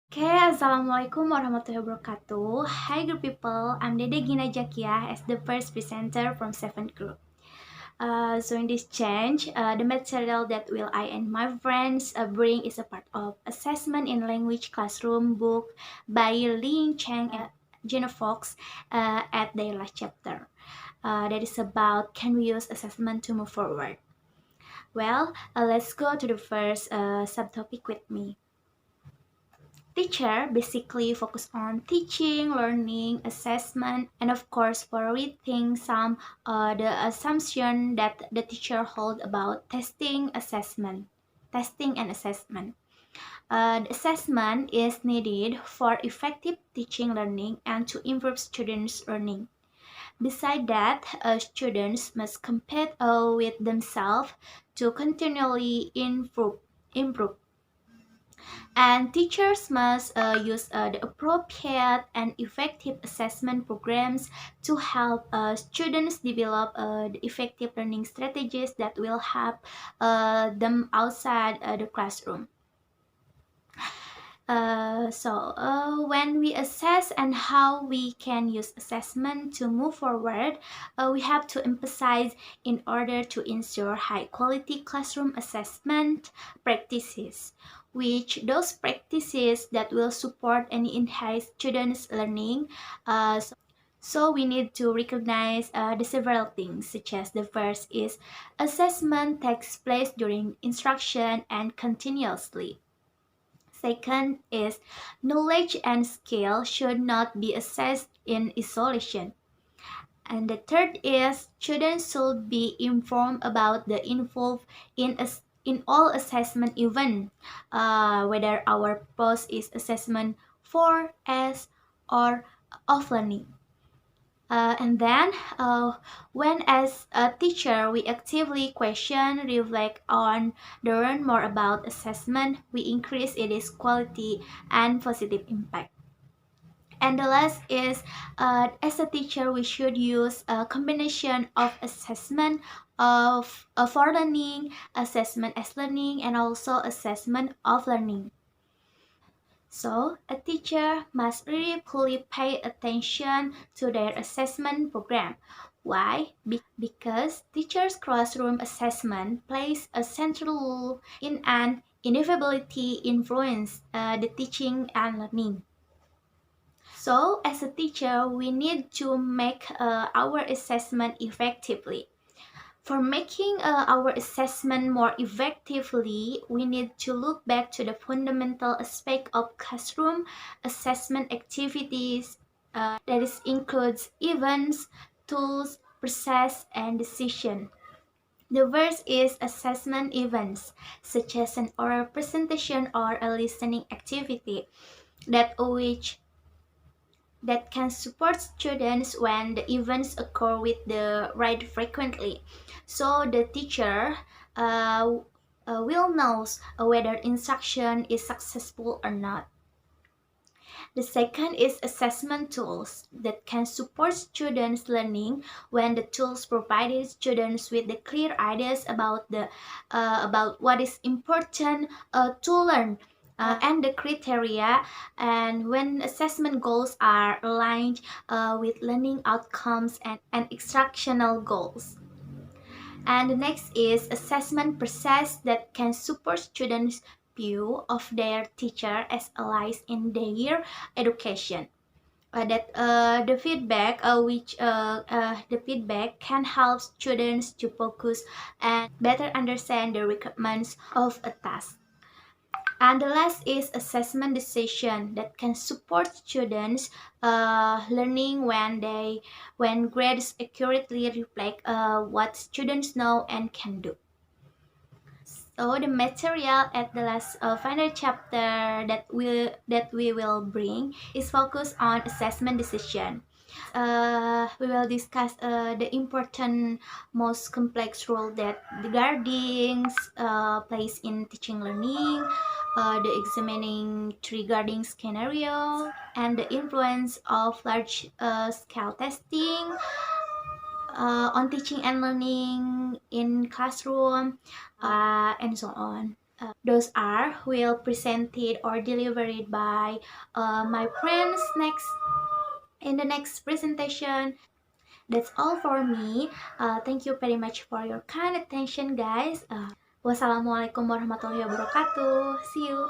Okay, Assalamualaikum warahmatullahi wabarakatuh. Hi group people, I'm Dede Gina Jakiah as the first presenter from 7th group. So in this change, the material that will I and my friends bring is a part of Assessment in Language Classroom book by Ling Chang and Gina Fox at their last chapter. That is about can we use assessment to move forward. Well, let's go to the first subtopic with me. Teacher basically focus on teaching, learning, assessment, and of course forwarding some the assumption that the teacher hold about testing and assessment. The assessment is needed for effective teaching learning and to improve students' learning. Besides that, students must compete with themselves to continually improve. And teachers must use the appropriate and effective assessment programs to help students develop the effective learning strategies that will help them outside the classroom. When we assess and how we can use assessment to move forward, we have to emphasize in order to ensure high quality classroom assessment practices, which those practices that will support and enhance students' learning. So we need to recognize the several things, such as the first is assessment takes place during instruction and continuously. Second is knowledge and skill should not be assessed in isolation. And the third is students should be informed about the involved in all assessment event, whether our post is assessment for as or off learning. And then, when as a teacher we actively question, reflect on, learn more about assessment, we increase its quality and positive impact. And the last is, as a teacher, we should use a combination of assessment for learning, assessment as learning, and also assessment of learning. So, a teacher must really fully pay attention to their assessment program. Why? Because teachers' classroom assessment plays a central role in an inevitability influence the teaching and learning. So, as a teacher, we need to make our assessment effectively. For making our assessment more effectively, we need to look back to the fundamental aspect of classroom assessment activities. That is includes events, tools, process, and decision. The first is assessment events, such as an oral presentation or a listening activity that can support students when the events occur with the right frequently. So the teacher will know whether instruction is successful or not. The second is assessment tools that can support students' learning when the tools provided students with the clear ideas about what is important to learn and the criteria, and when assessment goals are aligned with learning outcomes and instructional goals. And the next is assessment process that can support students' view of their teacher as allies in their education. That the feedback can help students to focus and better understand the requirements of a task. And the last is assessment decision that can support students learning when grades accurately reflect what students know and can do. So the material at the last final chapter that we will bring is focused on assessment decision. We will discuss the important, most complex role that the guardings plays in teaching learning, the examining regarding scenario, and the influence of large scale testing on teaching and learning in classroom, and so on. Those are will presented or delivered by my friends next in the next presentation. That's all for me. Thank you very much for your kind attention, guys. Wassalamualaikum warahmatullahi wabarakatuh. See you.